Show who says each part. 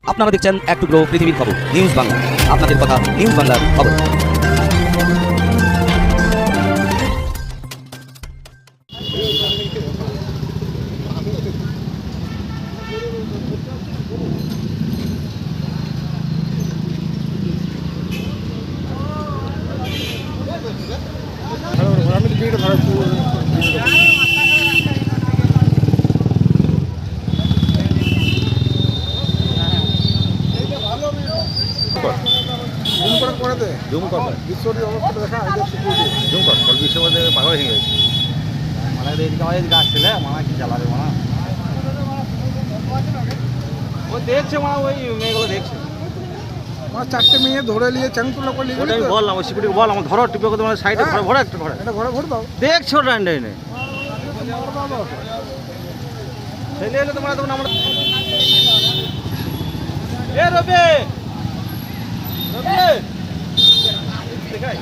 Speaker 1: আপনারা দেখছেন এক টুকরো পৃথিবীর খবর নিউজ বাংলা। আপনাদের কথা নিউজ বাংলার খবর।
Speaker 2: জুম কর বিশ্বর অবস্থা দেখা জুম কর বিশ্বের মধ্যে পাগল হয়ে গেছে
Speaker 3: মানে এদিকে আমার এদিকে আসছিল মামা কি জ্বালাবে মামা ও দেখছে মামা ওই মেয়েগুলো দেখছে
Speaker 2: আমার চারটে মেয়ে ধরে নিয়ে চ্যাংতুলা করে নিয়ে
Speaker 3: ওটা আমি বললাম ওই সিকিউরিটি বল আমার ধরো টিপে করতে মানে সাইডে ঘরে ঘরে একটা ঘরে
Speaker 2: এটা ঘরে ভোট দাও
Speaker 3: দেখছো ডান্ডাই নেই ছেলে এলে তোমরা তখন আমরা এ রবি রবি দেখাই